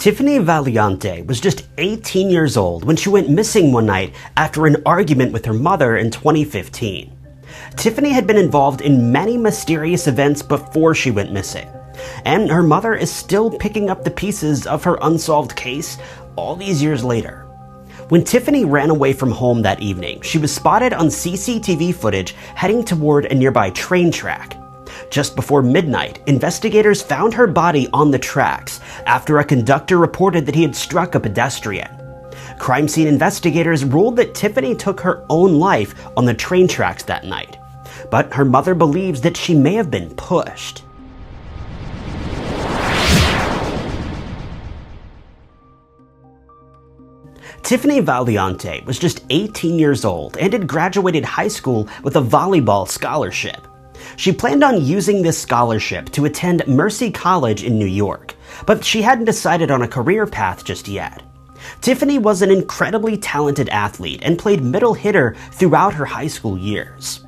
Tiffany Valiante was just 18 years old when she went missing one night after an argument with her mother in 2015. Tiffany had been involved in many mysterious events before she went missing, and her mother is still picking up the pieces of her unsolved case all these years later. When Tiffany ran away from home that evening, she was spotted on CCTV footage heading toward a nearby train track. Just before midnight, investigators found her body on the tracks after a conductor reported that he had struck a pedestrian. Crime scene investigators ruled that Tiffany took her own life on the train tracks that night, but her mother believes that she may have been pushed. Tiffany Valiante was just 18 years old and had graduated high school with a volleyball scholarship. She planned on using this scholarship to attend Mercy College in New York, but she hadn't decided on a career path just yet. Tiffany was an incredibly talented athlete and played middle hitter throughout her high school years.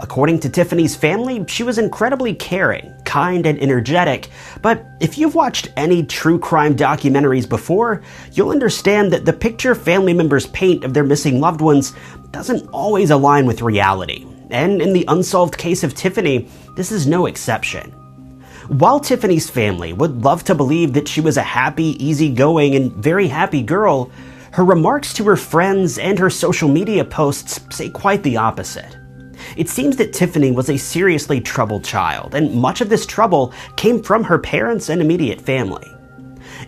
According to Tiffany's family, she was incredibly caring, kind, and energetic, but if you've watched any true crime documentaries before, you'll understand that the picture family members paint of their missing loved ones doesn't always align with reality. And in the unsolved case of Tiffany, this is no exception. While Tiffany's family would love to believe that she was a happy, easygoing, and very happy girl, her remarks to her friends and her social media posts say quite the opposite. It seems that Tiffany was a seriously troubled child, and much of this trouble came from her parents and immediate family.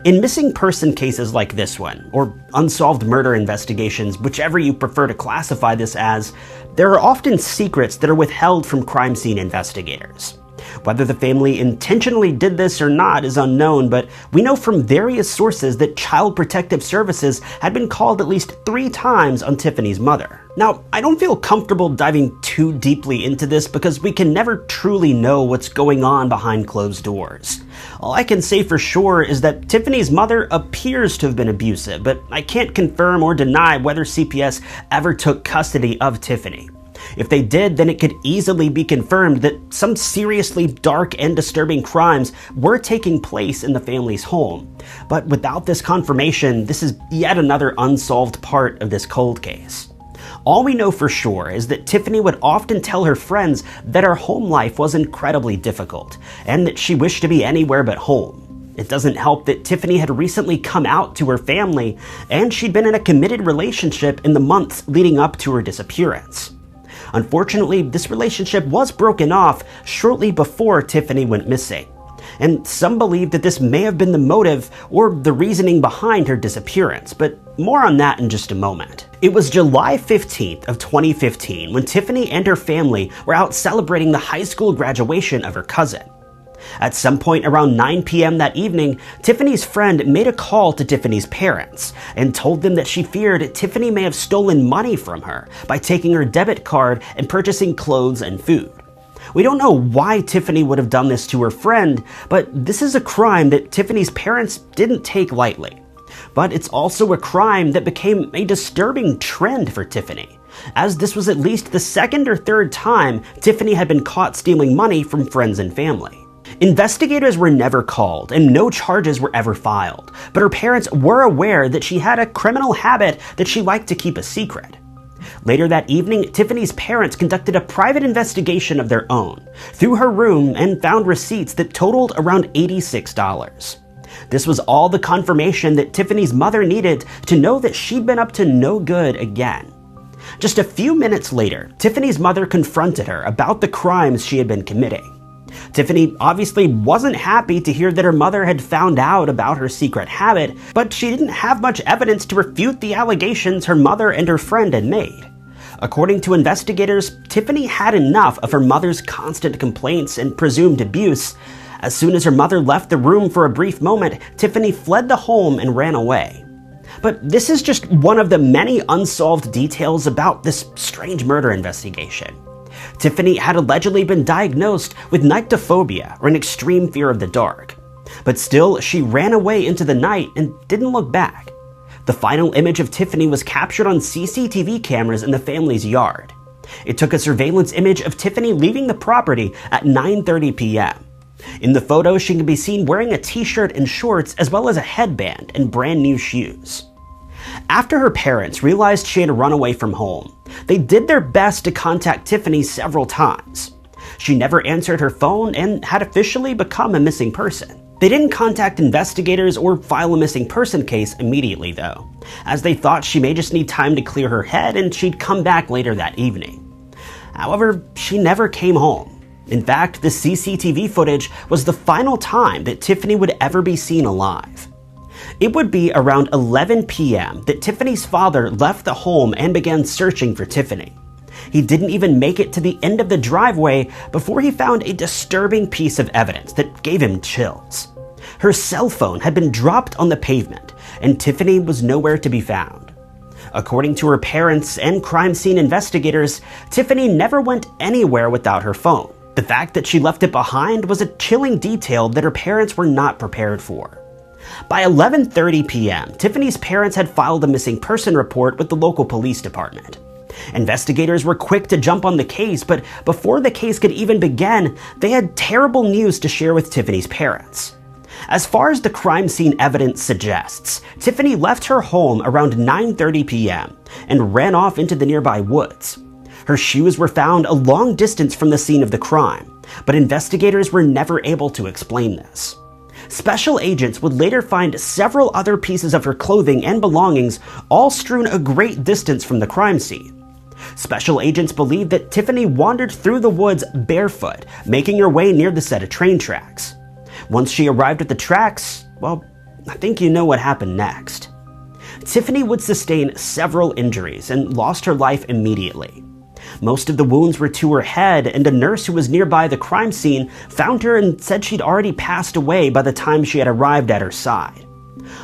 In missing person cases like this one, or unsolved murder investigations, whichever you prefer to classify this as, there are often secrets that are withheld from crime scene investigators. Whether the family intentionally did this or not is unknown, but we know from various sources that Child Protective Services had been called at least 3 times on Tiffany's mother. Now, I don't feel comfortable diving too deeply into this because we can never truly know what's going on behind closed doors. All I can say for sure is that Tiffany's mother appears to have been abusive, but I can't confirm or deny whether CPS ever took custody of Tiffany. If they did, then it could easily be confirmed that some seriously dark and disturbing crimes were taking place in the family's home. But without this confirmation, this is yet another unsolved part of this cold case. All we know for sure is that Tiffany would often tell her friends that her home life was incredibly difficult, and that she wished to be anywhere but home. It doesn't help that Tiffany had recently come out to her family, and she'd been in a committed relationship in the months leading up to her disappearance. Unfortunately, this relationship was broken off shortly before Tiffany went missing, and some believe that this may have been the motive or the reasoning behind her disappearance, but more on that in just a moment. It was July 15th of 2015 when Tiffany and her family were out celebrating the high school graduation of her cousin. At some point around 9 p.m. that evening, Tiffany's friend made a call to Tiffany's parents and told them that she feared Tiffany may have stolen money from her by taking her debit card and purchasing clothes and food. We don't know why Tiffany would have done this to her friend, but this is a crime that Tiffany's parents didn't take lightly. But it's also a crime that became a disturbing trend for Tiffany, as this was at least the second or third time Tiffany had been caught stealing money from friends and family. Investigators were never called and no charges were ever filed, but her parents were aware that she had a criminal habit that she liked to keep a secret. Later that evening, Tiffany's parents conducted a private investigation of their own through her room and found receipts that totaled around $86. This was all the confirmation that Tiffany's mother needed to know that she'd been up to no good again. Just a few minutes later, Tiffany's mother confronted her about the crimes she had been committing. Tiffany obviously wasn't happy to hear that her mother had found out about her secret habit, but she didn't have much evidence to refute the allegations her mother and her friend had made. According to investigators, Tiffany had enough of her mother's constant complaints and presumed abuse. As soon as her mother left the room for a brief moment, Tiffany fled the home and ran away. But this is just one of the many unsolved details about this strange murder investigation. Tiffany had allegedly been diagnosed with nyctophobia, or an extreme fear of the dark. But still, she ran away into the night and didn't look back. The final image of Tiffany was captured on CCTV cameras in the family's yard. It took a surveillance image of Tiffany leaving the property at 9:30 p.m. In the photo, she can be seen wearing a t-shirt and shorts as well as a headband and brand new shoes. After her parents realized she had run away from home, they did their best to contact Tiffany several times. She never answered her phone and had officially become a missing person. They didn't contact investigators or file a missing person case immediately though, as they thought she may just need time to clear her head and she'd come back later that evening. However, she never came home. In fact, the CCTV footage was the final time that Tiffany would ever be seen alive. It would be around 11 p.m. that Tiffany's father left the home and began searching for Tiffany. He didn't even make it to the end of the driveway before he found a disturbing piece of evidence that gave him chills. Her cell phone had been dropped on the pavement, and Tiffany was nowhere to be found. According to her parents and crime scene investigators, Tiffany never went anywhere without her phone. The fact that she left it behind was a chilling detail that her parents were not prepared for. By 11:30 p.m., Tiffany's parents had filed a missing person report with the local police department. Investigators were quick to jump on the case, but before the case could even begin, they had terrible news to share with Tiffany's parents. As far as the crime scene evidence suggests, Tiffany left her home around 9:30 p.m. and ran off into the nearby woods. Her shoes were found a long distance from the scene of the crime, but investigators were never able to explain this. Special agents would later find several other pieces of her clothing and belongings all strewn a great distance from the crime scene. Special agents believe that Tiffany wandered through the woods barefoot, making her way near the set of train tracks. Once she arrived at the tracks, well, I think you know what happened next. Tiffany would sustain several injuries and lost her life immediately. Most of the wounds were to her head, and a nurse who was nearby the crime scene found her and said she'd already passed away by the time she had arrived at her side.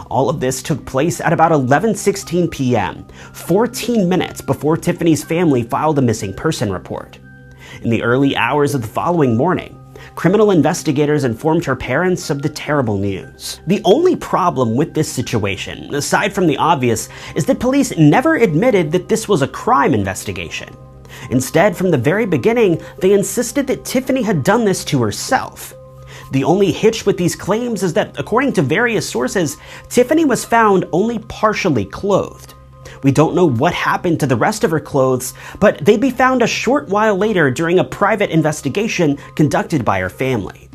All of this took place at about 11:16 p.m., 14 minutes before Tiffany's family filed a missing person report. In the early hours of the following morning, criminal investigators informed her parents of the terrible news. The only problem with this situation, aside from the obvious, is that police never admitted that this was a crime investigation. Instead, from the very beginning, they insisted that Tiffany had done this to herself. The only hitch with these claims is that, according to various sources, Tiffany was found only partially clothed. We don't know what happened to the rest of her clothes, but they'd be found a short while later during a private investigation conducted by her family.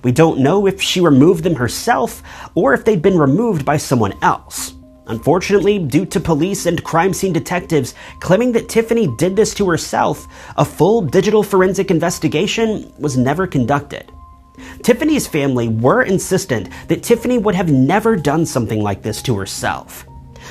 We don't know if she removed them herself or if they'd been removed by someone else. Unfortunately, due to police and crime scene detectives claiming that Tiffany did this to herself, a full digital forensic investigation was never conducted. Tiffany's family were insistent that Tiffany would have never done something like this to herself.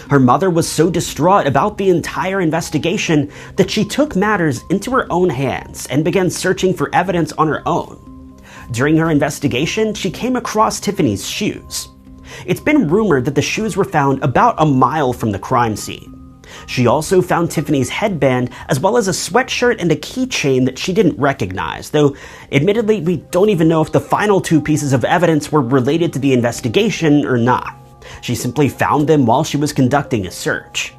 Her mother was so distraught about the entire investigation that she took matters into her own hands and began searching for evidence on her own. During her investigation, she came across Tiffany's shoes. It's been rumored that the shoes were found about a mile from the crime scene. She also found Tiffany's headband as well as a sweatshirt and a keychain that she didn't recognize, though admittedly we don't even know if the final two pieces of evidence were related to the investigation or not. She simply found them while she was conducting a search.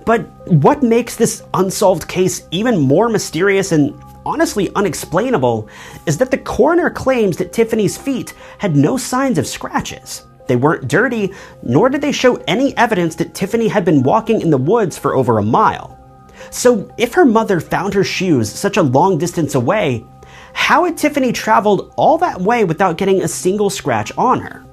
But what makes this unsolved case even more mysterious and honestly unexplainable is that the coroner claims that Tiffany's feet had no signs of scratches. They weren't dirty, nor did they show any evidence that Tiffany had been walking in the woods for over a mile. So if her mother found her shoes such a long distance away, how had Tiffany traveled all that way without getting a single scratch on her?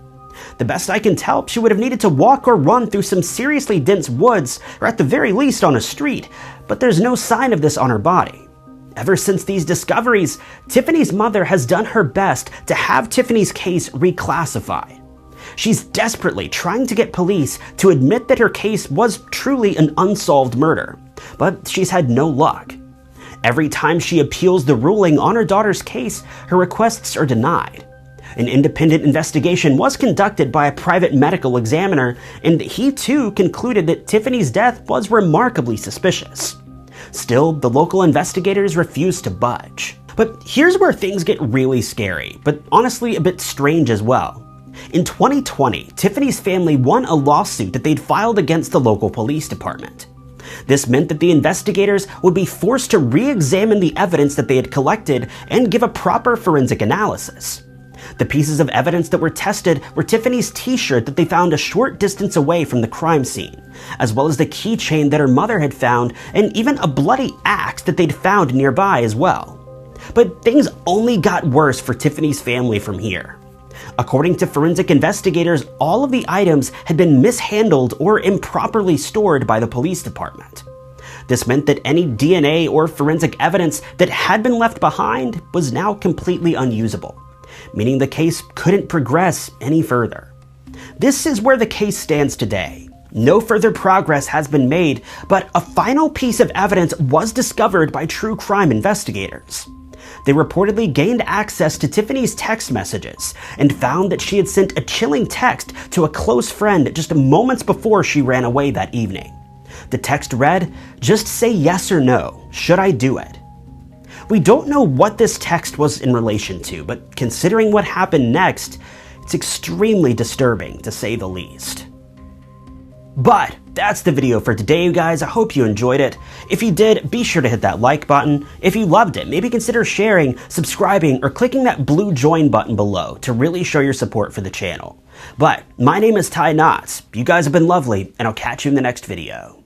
The best I can tell, she would have needed to walk or run through some seriously dense woods, or at the very least on a street, but there's no sign of this on her body. Ever since these discoveries, Tiffany's mother has done her best to have Tiffany's case reclassified. She's desperately trying to get police to admit that her case was truly an unsolved murder, but she's had no luck. Every time she appeals the ruling on her daughter's case, her requests are denied. An independent investigation was conducted by a private medical examiner, and he too concluded that Tiffany's death was remarkably suspicious. Still, the local investigators refused to budge. But here's where things get really scary, but honestly a bit strange as well. In 2020, Tiffany's family won a lawsuit that they'd filed against the local police department. This meant that the investigators would be forced to re-examine the evidence that they had collected and give a proper forensic analysis. The pieces of evidence that were tested were Tiffany's t-shirt that they found a short distance away from the crime scene, as well as the keychain that her mother had found, and even a bloody axe that they'd found nearby as well. But things only got worse for Tiffany's family from here. According to forensic investigators, all of the items had been mishandled or improperly stored by the police department. This meant that any DNA or forensic evidence that had been left behind was now completely unusable, meaning the case couldn't progress any further. This is where the case stands today. No further progress has been made, but a final piece of evidence was discovered by true crime investigators. They reportedly gained access to Tiffany's text messages and found that she had sent a chilling text to a close friend just moments before she ran away that evening. The text read, "Just say yes or no. Should I do it?" We don't know what this text was in relation to, but considering what happened next, it's extremely disturbing to say the least. But that's the video for today, you guys. I hope you enjoyed it. If you did, be sure to hit that like button. If you loved it, maybe consider sharing, subscribing, or clicking that blue join button below to really show your support for the channel. But my name is Ty Knotts. You guys have been lovely, and I'll catch you in the next video.